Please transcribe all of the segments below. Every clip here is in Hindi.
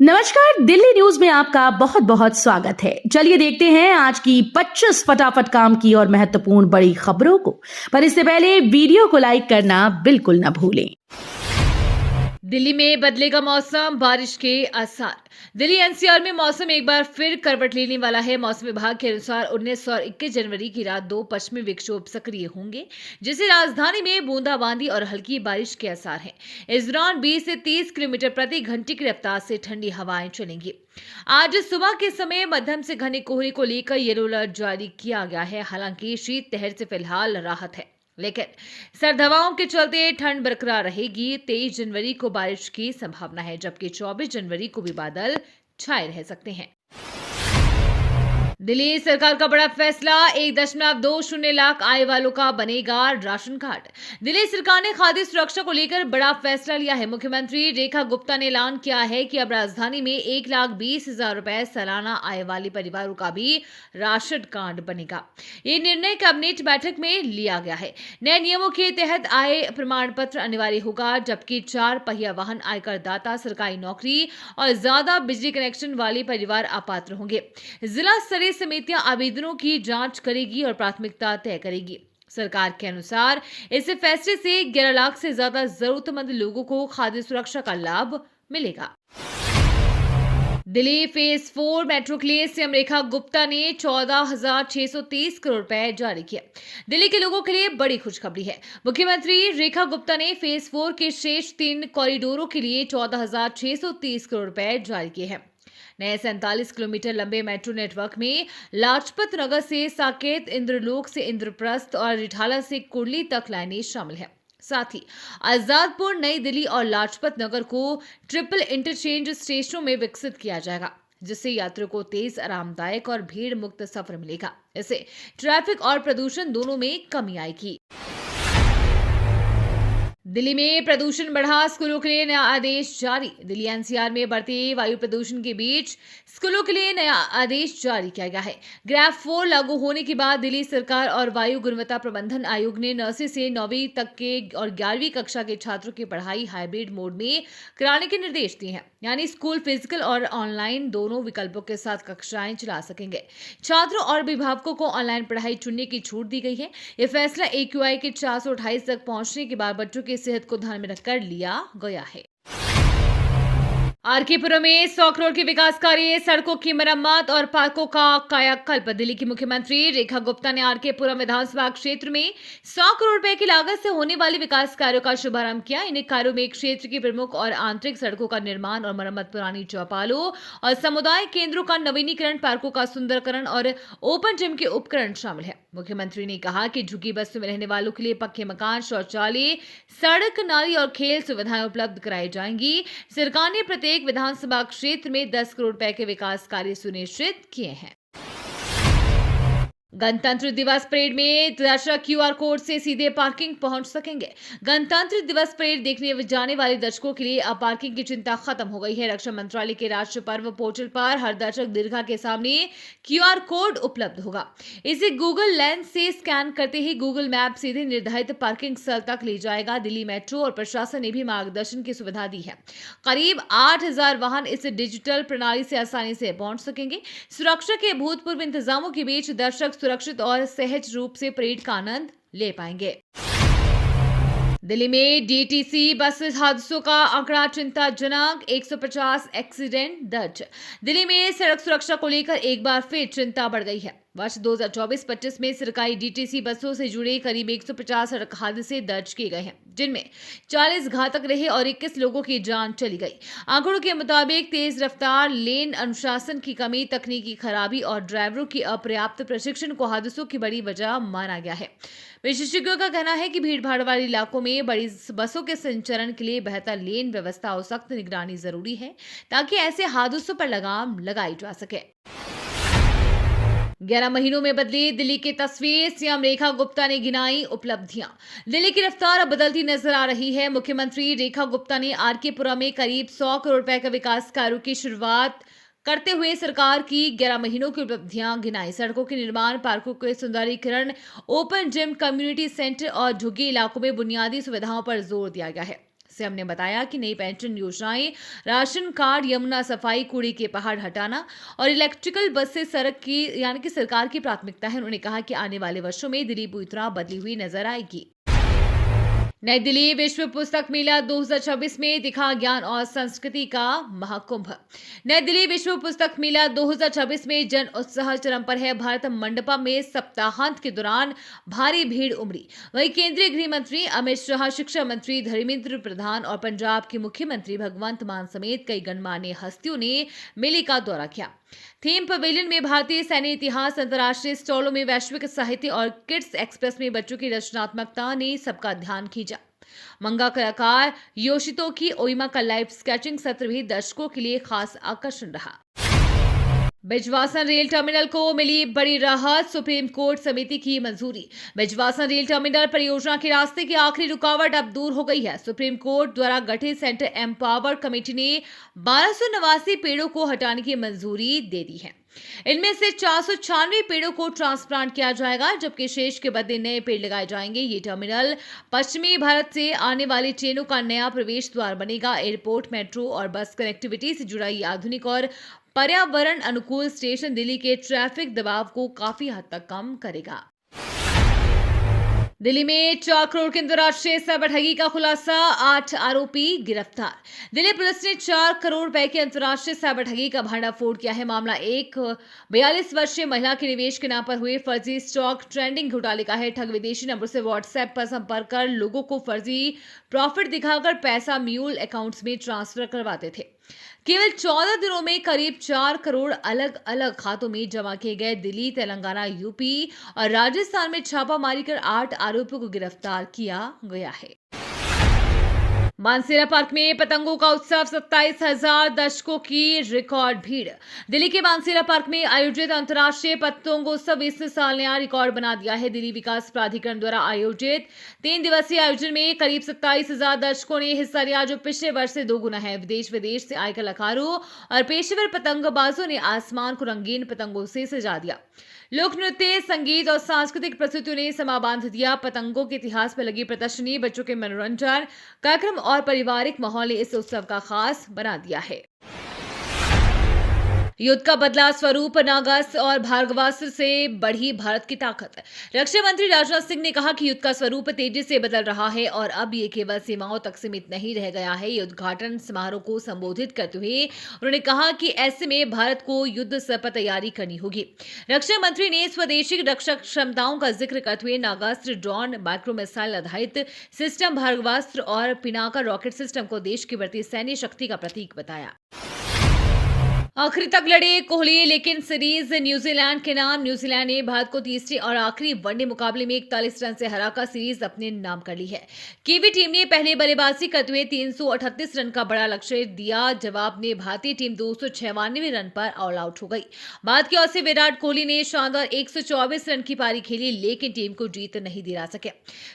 नमस्कार, दिल्ली न्यूज में आपका बहुत बहुत स्वागत है। चलिए देखते हैं आज की 25 फटाफट काम की और महत्वपूर्ण बड़ी खबरों को। पर इससे पहले वीडियो को लाइक करना बिल्कुल न भूलें। दिल्ली में बदलेगा मौसम, बारिश के आसार। दिल्ली एनसीआर में मौसम एक बार फिर करवट लेने वाला है। मौसम विभाग के अनुसार 19 और 21 जनवरी की रात 2 पश्चिमी विक्षोभ सक्रिय होंगे, जिससे राजधानी में बूंदाबांदी और हल्की बारिश के आसार हैं। इस दौरान 20 से 30 किलोमीटर प्रति घंटे की रफ्तार से ठंडी हवाएं चलेंगी। आज सुबह के समय मध्यम से घने कोहरे को लेकर येलो अलर्ट जारी किया गया है। हालांकि शीतलहर से फिलहाल राहत है, लेकिन सर्द हवाओं के चलते ठंड बरकरार रहेगी। 23 जनवरी को बारिश की संभावना है, जबकि 24 जनवरी को भी बादल छाए रह सकते हैं। दिल्ली सरकार का बड़ा फैसला, 1.20 लाख आय वालों का बनेगा राशन कार्ड। दिल्ली सरकार ने खाद्य सुरक्षा को लेकर बड़ा फैसला लिया है। मुख्यमंत्री रेखा गुप्ता ने ऐलान किया है कि अब राजधानी में 1,20,000 रुपए सालाना आय वाले परिवारों का भी राशन कार्ड बनेगा। ये निर्णय कैबिनेट बैठक में लिया गया है। नए नियमों के तहत आय प्रमाण पत्र अनिवार्य होगा, जबकि 4 पहिया वाहन आयकर दाता, सरकारी नौकरी और ज्यादा बिजली कनेक्शन वाले परिवार अपात्र होंगे। जिला स्तरीय समितियां आवेदनों की जांच करेगी और प्राथमिकता तय करेगी। सरकार के अनुसार इस फैसले से 11 लाख से ज्यादा जरूरतमंद लोगों को खाद्य सुरक्षा का लाभ मिलेगा। दिल्ली फेज 4 मेट्रो के लिए सीएम रेखा गुप्ता ने 14,630 करोड़ रुपए जारी किए। दिल्ली के लोगों के लिए बड़ी खुशखबरी है। मुख्यमंत्री रेखा गुप्ता ने फेज 4 के शेष 3 कॉरिडोरों के लिए 14,630 करोड़ रुपए जारी किए हैं। नए 47 किलोमीटर लंबे मेट्रो नेटवर्क में लाजपत नगर से साकेत, इंद्रलोक से इंद्रप्रस्थ और रिठाला से कुर्ली तक लाइनें शामिल है। साथ ही आजादपुर, नई दिल्ली और लाजपत नगर को ट्रिपल इंटरचेंज स्टेशनों में विकसित किया जाएगा, जिससे यात्रियों को तेज, आरामदायक और भीड़ मुक्त सफर मिलेगा। इससे ट्रैफिक और प्रदूषण दोनों में कमी आएगी। दिल्ली में प्रदूषण बढ़ा, स्कूलों के लिए नया आदेश जारी। दिल्ली एनसीआर में बढ़ते वायु प्रदूषण के बीच स्कूलों के लिए नया आदेश जारी किया गया है। ग्रेड 4 लागू होने के बाद दिल्ली सरकार और वायु गुणवत्ता प्रबंधन आयोग ने 9वीं से 9वीं तक के और 11वीं कक्षा के छात्रों की पढ़ाई हाइब्रिड मोड में कराने के निर्देश दिए हैं। यानी स्कूल फिजिकल और ऑनलाइन दोनों विकल्पों के साथ कक्षाएं चला सकेंगे। छात्रों और अभिभावकों को ऑनलाइन पढ़ाई चुनने की छूट दी गई है। यह फैसला AQI के 428 तक पहुंचने के बाद बच्चों की सेहत को ध्यान में रखकर लिया गया है। आरकेपुरम में 100 करोड़ के विकास कार्य, सड़कों की मरम्मत और पार्कों का कायाकल्प। दिल्ली की मुख्यमंत्री रेखा गुप्ता ने आरकेपुरम विधानसभा क्षेत्र में 100 करोड़ रुपए की लागत से होने वाले विकास कार्यों का शुभारंभ किया। इन कार्यों में क्षेत्र की प्रमुख और आंतरिक सड़कों का निर्माण और मरम्मत, पुरानी चौपालों और समुदाय केंद्रों का नवीनीकरण, पार्कों का सुंदरकरण और ओपन जिम के उपकरण शामिल है। मुख्यमंत्री ने कहा कि झुग्गी बस्तियों में रहने वालों के लिए पक्के मकान, शौचालय, सड़क, नाली और खेल सुविधाएं उपलब्ध कराई जाएंगी। सरकार ने प्रत्येक विधानसभा क्षेत्र में 10 करोड़ रुपए के विकास कार्य सुनिश्चित किए हैं। गणतंत्र दिवस परेड में दर्शक QR कोड से सीधे पार्किंग पहुंच सकेंगे। गणतंत्र दिवस परेड देखने जाने वाले दर्शकों के लिए अब पार्किंग की चिंता खत्म हो गई है। रक्षा मंत्रालय के राष्ट्रीय पर्व पोर्टल पर हर दर्शक दीर्घा के सामने QR कोड उपलब्ध होगा। इसे गूगल लेंस से स्कैन करते ही गूगल मैप सीधे निर्धारित पार्किंग स्थल तक ले जाएगा। दिल्ली मेट्रो और प्रशासन ने भी मार्गदर्शन की सुविधा दी है। करीब 8,000 वाहन इस डिजिटल प्रणाली से आसानी से पहुंच सकेंगे। सुरक्षा के भूतपूर्व इंतजामों के बीच दर्शक सुरक्षित और सहज रूप से परेड का आनंद ले पाएंगे। दिल्ली में DTC बस हादसों का आंकड़ा चिंताजनक, 150 एक्सीडेंट दर्ज। दिल्ली में सड़क सुरक्षा को लेकर एक बार फिर चिंता बढ़ गई है। वर्ष 2024-25 में सरकारी DTC बसों से जुड़े करीब 150 सड़क हादसे दर्ज किए गए हैं, जिनमें 40 घातक रहे और 21 लोगों की जान चली गई। आंकड़ों के मुताबिक तेज रफ्तार, लेन अनुशासन की कमी, तकनीकी खराबी और ड्राइवरों की अपर्याप्त प्रशिक्षण को हादसों की बड़ी वजह माना गया है। विशेषज्ञों का कहना है कि भीड़भाड़ वाले इलाकों में बड़ी बसों के संचरण के लिए बेहतर लेन व्यवस्था और सख्त निगरानी जरूरी है, ताकि ऐसे हादसों पर लगाम लगाई जा सके। 11 महीनों में बदली दिल्ली की तस्वीर, सीएम रेखा गुप्ता ने गिनाई उपलब्धियां। दिल्ली की रफ्तार अब बदलती नजर आ रही है। मुख्यमंत्री रेखा गुप्ता ने आरकेपुरम में करीब 100 करोड़ रुपए का विकास कार्यों की शुरुआत करते हुए सरकार की 11 महीनों की उपलब्धियां गिनाई। सड़कों के निर्माण, पार्कों के सुंदरीकरण, ओपन जिम, कम्युनिटी सेंटर और झुग्गी इलाकों में बुनियादी सुविधाओं पर जोर दिया गया है। सीएम ने बताया कि नई पेंशन योजनाएं, राशन कार्ड, यमुना सफाई, कूड़े के पहाड़ हटाना और इलेक्ट्रिकल बस से सड़क की यानी कि सरकार की प्राथमिकता है। उन्होंने कहा कि आने वाले वर्षों में दिल्ली पूरी तरह बदली हुई नजर आएगी। नई दिल्ली विश्व पुस्तक मेला 2026 में दिखा ज्ञान और संस्कृति का महाकुंभ। नई दिल्ली विश्व पुस्तक मेला 2026 में जन उत्साह चरम पर है। भारत मंडपम में सप्ताहांत के दौरान भारी भीड़ उमड़ी। वहीं केंद्रीय गृह मंत्री अमित शाह, शिक्षा मंत्री धर्मेंद्र प्रधान और पंजाब के मुख्यमंत्री भगवंत मान समेत कई गणमान्य हस्तियों ने मेले का दौरा किया। थीम पवेलियन में भारतीय सैन्य इतिहास, अंतर्राष्ट्रीय स्टॉलों में वैश्विक साहित्य और किड्स एक्सप्रेस में बच्चों की रचनात्मकता ने सबका ध्यान खींचा। मंगा कलाकार योशितोकी ओइमा का लाइव स्केचिंग सत्र भी दर्शकों के लिए खास आकर्षण रहा। बिजवासन रेल टर्मिनल को मिली बड़ी राहत, सुप्रीम कोर्ट समिति की मंजूरी। बिजवासन रेल टर्मिनल परियोजना के रास्ते की आखिरी रुकावट अब दूर हो गई है। सुप्रीम कोर्ट द्वारा गठित सेंटर एम्पावर कमेटी ने 1289 पेड़ों को हटाने की मंजूरी दे दी है। इनमें से 496 पेड़ों को ट्रांसप्लांट किया जाएगा, जबकि शेष के बदले नए पेड़ लगाए जाएंगे। ये टर्मिनल पश्चिमी भारत से आने वाली ट्रेनों का नया प्रवेश द्वार बनेगा। एयरपोर्ट, मेट्रो और बस कनेक्टिविटी से जुड़ा ये आधुनिक और पर्यावरण अनुकूल स्टेशन दिल्ली के ट्रैफिक दबाव को काफी हद तक कम करेगा। दिल्ली में 4 करोड़ के अंतर्राष्ट्रीय साइबर ठगी का खुलासा, 8 आरोपी गिरफ्तार। दिल्ली पुलिस ने 4 करोड़ रुपए के अंतर्राष्ट्रीय साइबर ठगी का भंडाफोड़ किया है। मामला एक 42 वर्षीय महिला के निवेश के नाम पर हुए फर्जी स्टॉक ट्रेडिंग घोटाले का है। ठग विदेशी नंबर से व्हाट्सएप पर संपर्क कर लोगों को फर्जी प्रॉफिट दिखाकर पैसा म्यूल अकाउंट्स में ट्रांसफर करवाते थे। केवल 14 दिनों में करीब 4 करोड़ अलग अलग खातों में जमा किए गए। दिल्ली, तेलंगाना, यूपी और राजस्थान में छापामारी कर 8 आरोपियों को गिरफ्तार किया गया है। मानसेरा पार्क में पतंगों का उत्सव, 27,000 दर्शकों की रिकॉर्ड भीड़। दिल्ली के मानसेरा पार्क में आयोजित अंतर्राष्ट्रीय पतंगोत्सव इस साल नया रिकॉर्ड बना दिया है। दिल्ली विकास प्राधिकरण द्वारा आयोजित 3 दिवसीय आयोजन में करीब 27,000 दर्शकों ने हिस्सा लिया, जो पिछले वर्ष से 2 गुना है। विदेश विदेश से आए कलाकारों और पेशेवर पतंगबाजों ने आसमान को रंगीन पतंगों से सजा दिया। लोक नृत्य, संगीत और सांस्कृतिक प्रस्तुतियों ने समा बांध दिया। पतंगों के इतिहास पर लगी प्रदर्शनी, बच्चों के मनोरंजन कार्यक्रम और पारिवारिक माहौल ने इस उत्सव का खास बना दिया है। युद्ध का बदला स्वरूप, नागास्त्र और भार्गवास्त्र से बढ़ी भारत की ताकत। रक्षा मंत्री राजनाथ सिंह ने कहा कि युद्ध का स्वरूप तेजी से बदल रहा है और अब ये केवल सीमाओं तक सीमित नहीं रह गया है। ये उद्घाटन समारोह को संबोधित करते हुए उन्होंने कहा कि ऐसे में भारत को युद्ध स्तर पर तैयारी करनी होगी। रक्षा मंत्री ने स्वदेशी रक्षा क्षमताओं का जिक्र करते हुए नागास्त्र, ड्रोन, माइक्रो मिसाइल आधारित सिस्टम, भार्गवास्त्र और पिनाका रॉकेट सिस्टम को देश की बढ़ती सैन्य शक्ति का प्रतीक बताया। आखिरी तक लड़े कोहली, लेकिन सीरीज न्यूजीलैंड के नाम। न्यूजीलैंड ने भारत को तीसरे और आखिरी वनडे मुकाबले में 41 रन से हराकर सीरीज अपने नाम कर ली है। कीवी टीम ने पहले बल्लेबाजी करते हुए 338 रन का बड़ा लक्ष्य दिया। जवाब में भारतीय टीम 296 रन पर ऑल आउट हो गई। बाद की ओर से विराट कोहली ने शानदार 124 रन की पारी खेली, लेकिन टीम को जीत नहीं दिला सके।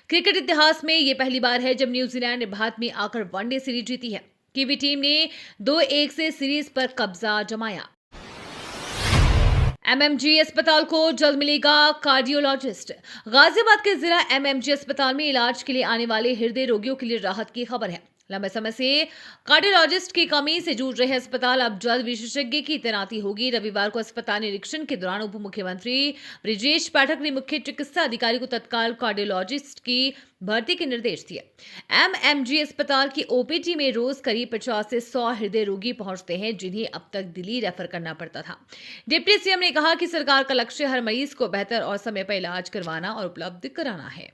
क्रिकेट इतिहास में यह पहली बार है जब न्यूजीलैंड ने भारत में आकर वनडे सीरीज जीती है। कीवी टीम ने 2-1 से सीरीज पर कब्जा जमाया। एमएमजी अस्पताल को जल्द मिलेगा कार्डियोलॉजिस्ट। गाजियाबाद के जिला एमएमजी अस्पताल में इलाज के लिए आने वाले हृदय रोगियों के लिए राहत की खबर है। लंबे समय से कार्डियोलॉजिस्ट की कमी से जूझ रहे अस्पताल अब जल्द विशेषज्ञ की तैनाती होगी। रविवार को अस्पताल निरीक्षण के दौरान उप मुख्यमंत्री ब्रिजेश पाठक ने मुख्य चिकित्सा अधिकारी को तत्काल कार्डियोलॉजिस्ट की भर्ती के निर्देश दिए। एमएमजी अस्पताल की ओपीडी में रोज करीब 50 से 100 हृदय रोगी पहुंचते हैं, जिन्हें अब तक दिल्ली रेफर करना पड़ता था। डिप्टी सीएम ने कहा कि सरकार का लक्ष्य हर मरीज को बेहतर और समय पर इलाज करवाना और उपलब्ध कराना है।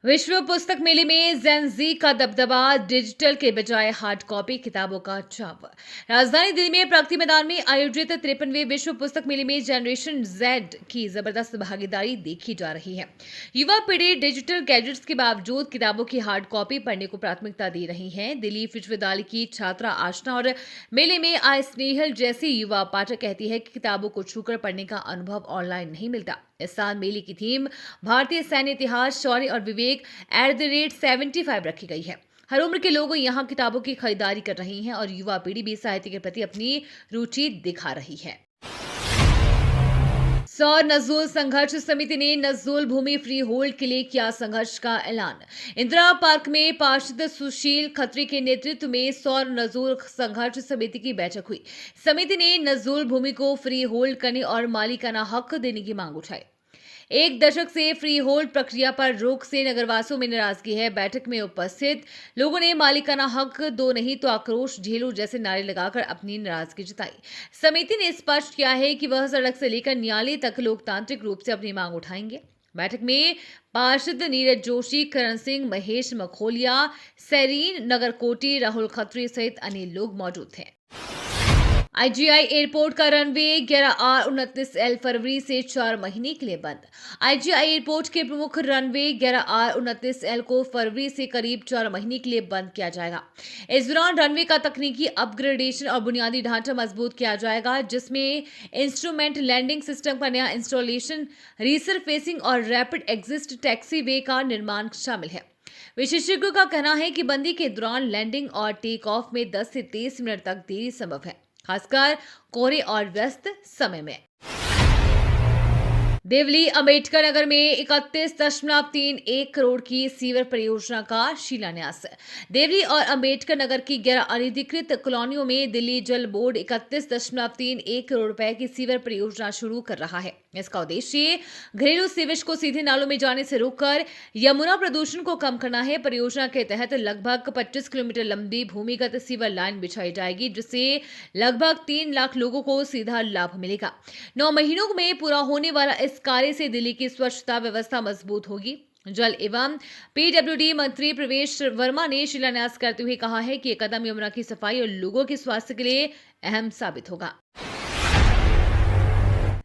विश्व पुस्तक मेले में जेन जी का दबदबा, डिजिटल के बजाय हार्ड कॉपी किताबों का चाव। राजधानी दिल्ली में प्रगति मैदान में आयोजित 53वें विश्व पुस्तक मेले में जनरेशन जेड की जबरदस्त भागीदारी देखी जा रही है। युवा पीढ़ी डिजिटल गैजेट्स के बावजूद किताबों की हार्ड कॉपी पढ़ने को प्राथमिकता दे रही है। दिल्ली विश्वविद्यालय की छात्रा आशना और मेले में आए स्नेहल जैसी युवा पाठक कहती है कि किताबों को छूकर पढ़ने का अनुभव ऑनलाइन नहीं मिलता। इस साल मेले की थीम भारतीय सैन्य इतिहास, शौर्य और विवेक @75 रखी गई है। हर उम्र के लोग यहाँ किताबों की खरीदारी कर रहे हैं और युवा पीढ़ी भी साहित्य के प्रति अपनी रुचि दिखा रही है। सौर नजूल संघर्ष समिति ने नजूल भूमि फ्री होल्ड के लिए किया संघर्ष का ऐलान। इंदिरा पार्क में पार्षद सुशील खत्री के नेतृत्व में सौर नजूल संघर्ष समिति की बैठक हुई। समिति ने नजूल भूमि को फ्री होल्ड करने और मालिकाना हक देने की मांग उठाई। एक दशक से फ्री होल्ड प्रक्रिया पर रोक से नगरवासियों में नाराजगी है। बैठक में उपस्थित लोगों ने मालिकाना हक दो नहीं तो आक्रोश झेलो जैसे नारे लगाकर अपनी नाराजगी जताई। समिति ने स्पष्ट किया है कि वह सड़क से लेकर न्यायालय तक लोकतांत्रिक रूप से अपनी मांग उठाएंगे। बैठक में पार्षद नीरज जोशी, करण सिंह, महेश मखोलिया, सैरीन नगरकोटी, राहुल खत्री सहित अन्य लोग मौजूद थे। आईजीआई एयरपोर्ट का रनवे 11R 29L फरवरी से 4 महीने के लिए बंद। आईजीआई एयरपोर्ट के प्रमुख रनवे 11R 29L को फरवरी से करीब 4 महीने के लिए बंद किया जाएगा। इस दौरान रनवे का तकनीकी अपग्रेडेशन और बुनियादी ढांचा मजबूत किया जाएगा, जिसमें इंस्ट्रूमेंट लैंडिंग सिस्टम का नया इंस्टॉलेशन, रीसरफेसिंग और रैपिड एग्जिट टैक्सी वे का निर्माण शामिल है। विशेषज्ञों का कहना है कि बंदी के दौरान लैंडिंग और टेक ऑफ में 10 से 30 मिनट तक देरी संभव है, खासकर कोहरे और व्यस्त समय में। देवली अंबेडकर नगर में 31.31 करोड़ की सीवर परियोजना का शिलान्यास। देवली और अंबेडकर नगर की 11 अनधिकृत कॉलोनियों में दिल्ली जल बोर्ड 31.31 करोड़ रुपए की सीवर परियोजना शुरू कर रहा है। इसका उद्देश्य घरेलू सीवेज को सीधे नालों में जाने से रोककर यमुना प्रदूषण को कम करना है। परियोजना के तहत लगभग 25 किलोमीटर लंबी भूमिगत सीवर लाइन बिछाई जाएगी, जिससे लगभग 3 लाख लोगों को सीधा लाभ मिलेगा। 9 महीनों में पूरा होने वाला इस कार्य से दिल्ली की स्वच्छता व्यवस्था मजबूत होगी। जल एवं पीडब्ल्यूडी मंत्री प्रवेश वर्मा ने शिलान्यास करते हुए कहा है कि यह कदम यमुना की सफाई और लोगों के स्वास्थ्य के लिए अहम साबित होगा।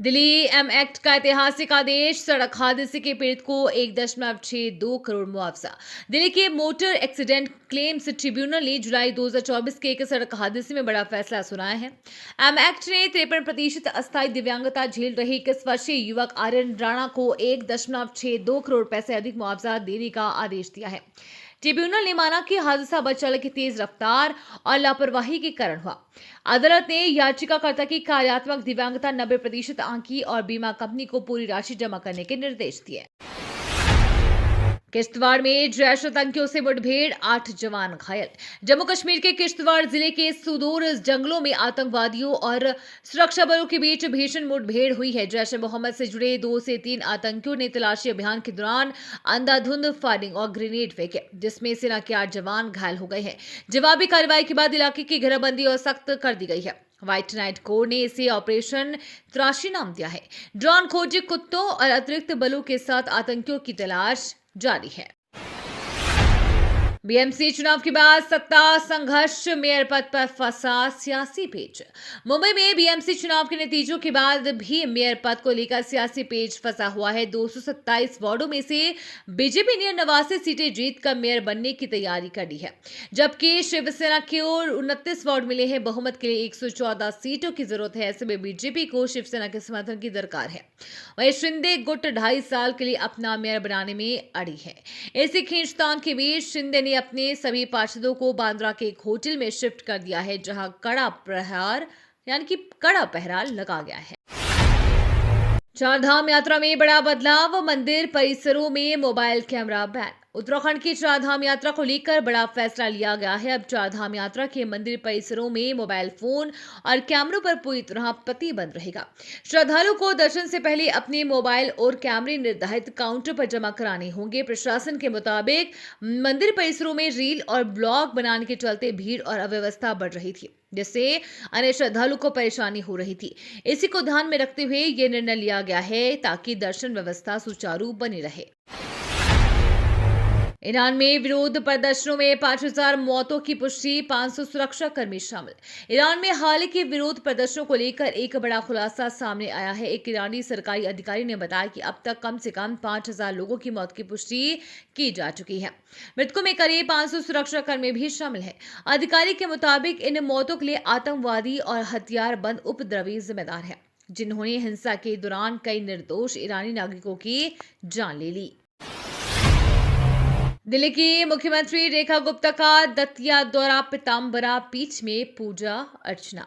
दिल्ली एम एक्ट का ऐतिहासिक आदेश, सड़क हादसे के पीड़ित को 1.62 करोड़ मुआवजा। दिल्ली के मोटर एक्सीडेंट क्लेम्स ट्रिब्यूनल ने जुलाई 2024 के एक सड़क हादसे में बड़ा फैसला सुनाया है। एम एक्ट ने 53% अस्थायी दिव्यांगता झेल रहे 21 वर्षीय युवक आर्यन राणा को 1.62 करोड़ रुपए से अधिक मुआवजा देने का आदेश दिया है। ट्रिब्यूनल ने माना कि हादसा बस चालक की तेज रफ्तार और लापरवाही के कारण हुआ। अदालत ने याचिकाकर्ता की कार्यात्मक दिव्यांगता 90% आंकी और बीमा कंपनी को पूरी राशि जमा करने के निर्देश दिए। किश्तवाड़ में जैश आतंकियों से मुठभेड़, 8 जवान घायल। जम्मू कश्मीर के किश्तवाड़ जिले के सुदूर जंगलों में आतंकवादियों और सुरक्षा बलों के बीच भीषण मुठभेड़ हुई है। जैश मोहम्मद से जुड़े 2 से 3 आतंकियों ने तलाशी अभियान के दौरान अंधाधुंध फायरिंग और ग्रेनेड फेंके, जिसमें सेना के 8 जवान घायल हो गए हैं। जवाबी कार्रवाई के बाद इलाके की घेराबंदी और सख्त कर दी गई है। व्हाइट नाइट कोर ने इसे ऑपरेशन त्राशी नाम दिया है। ड्रोन खोजी कुत्तों और अतिरिक्त बलों के साथ आतंकियों की तलाश जारी है। बीएमसी चुनाव के बाद सत्ता संघर्ष, मेयर पद पर फंसा सियासी पेच। मुंबई में बीएमसी चुनाव के नतीजों के बाद भी मेयर पद को लेकर सियासी पेच फंसा हुआ है। 227 वार्डों में से बीजेपी ने 89 सीटें जीतकर मेयर बनने की तैयारी कर ली है, जबकि शिवसेना की ओर 29 वार्ड मिले हैं। बहुमत के लिए 114 सीटों की जरूरत है। ऐसे में बीजेपी को शिवसेना के समर्थन की दरकार है। वहीं शिंदे गुट 2.5 साल के लिए अपना मेयर बनाने में अड़ी है। इसी खींचतान के बीच शिंदे ने अपने सभी पार्षदों को बांद्रा के एक होटल में शिफ्ट कर दिया है, जहां कड़ा पहरा लगा गया है। चारधाम यात्रा में बड़ा बदलाव, मंदिर परिसरों में मोबाइल कैमरा बैन। उत्तराखंड की चारधाम यात्रा को लेकर बड़ा फैसला लिया गया है। अब चारधाम यात्रा के मंदिर परिसरों में मोबाइल फोन और कैमरों पर पूरी तरह प्रतिबंध रहेगा। श्रद्धालुओं को दर्शन से पहले अपने मोबाइल और कैमरे निर्धारित काउंटर पर जमा कराने होंगे। प्रशासन के मुताबिक मंदिर परिसरों में रील और ब्लॉग बनाने के चलते भीड़ और अव्यवस्था बढ़ रही थी, जिससे अन्य श्रद्धालुओं को परेशानी हो रही थी। इसी को ध्यान में रखते हुए ये निर्णय लिया गया है ताकि दर्शन व्यवस्था सुचारू बनी रहे। ईरान में विरोध प्रदर्शनों में 5000 मौतों की पुष्टि, 500 सुरक्षा कर्मी शामिल। ईरान में हाल के विरोध प्रदर्शनों को लेकर एक बड़ा खुलासा सामने आया है। एक ईरानी सरकारी अधिकारी ने बताया कि अब तक कम से कम 5000 लोगों की मौत की पुष्टि की जा चुकी है। मृतकों में करीब 500 सुरक्षा कर्मी भी शामिल हैं। अधिकारी के मुताबिक इन मौतों के लिए आतंकवादी और हथियारबंद उपद्रवी जिम्मेदार हैं, जिन्होंने हिंसा के दौरान कई निर्दोष ईरानी नागरिकों की जान ले ली। दिल्ली की मुख्यमंत्री रेखा गुप्ता का दतिया दौरा, पीताम्बरा पीठ में पूजा अर्चना।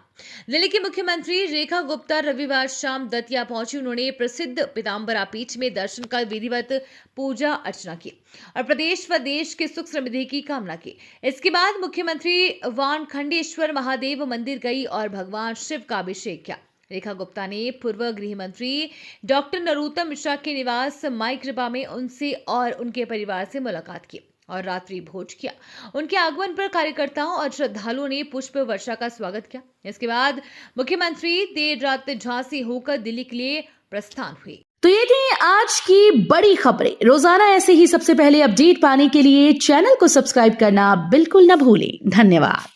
दिल्ली की मुख्यमंत्री रेखा गुप्ता रविवार शाम दतिया पहुंची। उन्होंने प्रसिद्ध पीताम्बरा पीठ में दर्शन कर विधिवत पूजा अर्चना की और प्रदेश व देश के सुख समृद्धि की कामना की। इसके बाद मुख्यमंत्री वानखंडेश्वर महादेव मंदिर गई और भगवान शिव का अभिषेक किया। रेखा गुप्ता ने पूर्व गृह मंत्री डॉक्टर नरोत्तम मिश्रा के निवास माई कृपा में उनसे और उनके परिवार से मुलाकात की और रात्रि भोज किया। उनके आगमन पर कार्यकर्ताओं और श्रद्धालुओं ने पुष्प वर्षा का स्वागत किया। इसके बाद मुख्यमंत्री देर रात झांसी होकर दिल्ली के लिए प्रस्थान हुई। तो ये थी आज की बड़ी खबरें। रोजाना ऐसे ही सबसे पहले अपडेट पाने के लिए चैनल को सब्सक्राइब करना बिल्कुल न भूलें। धन्यवाद।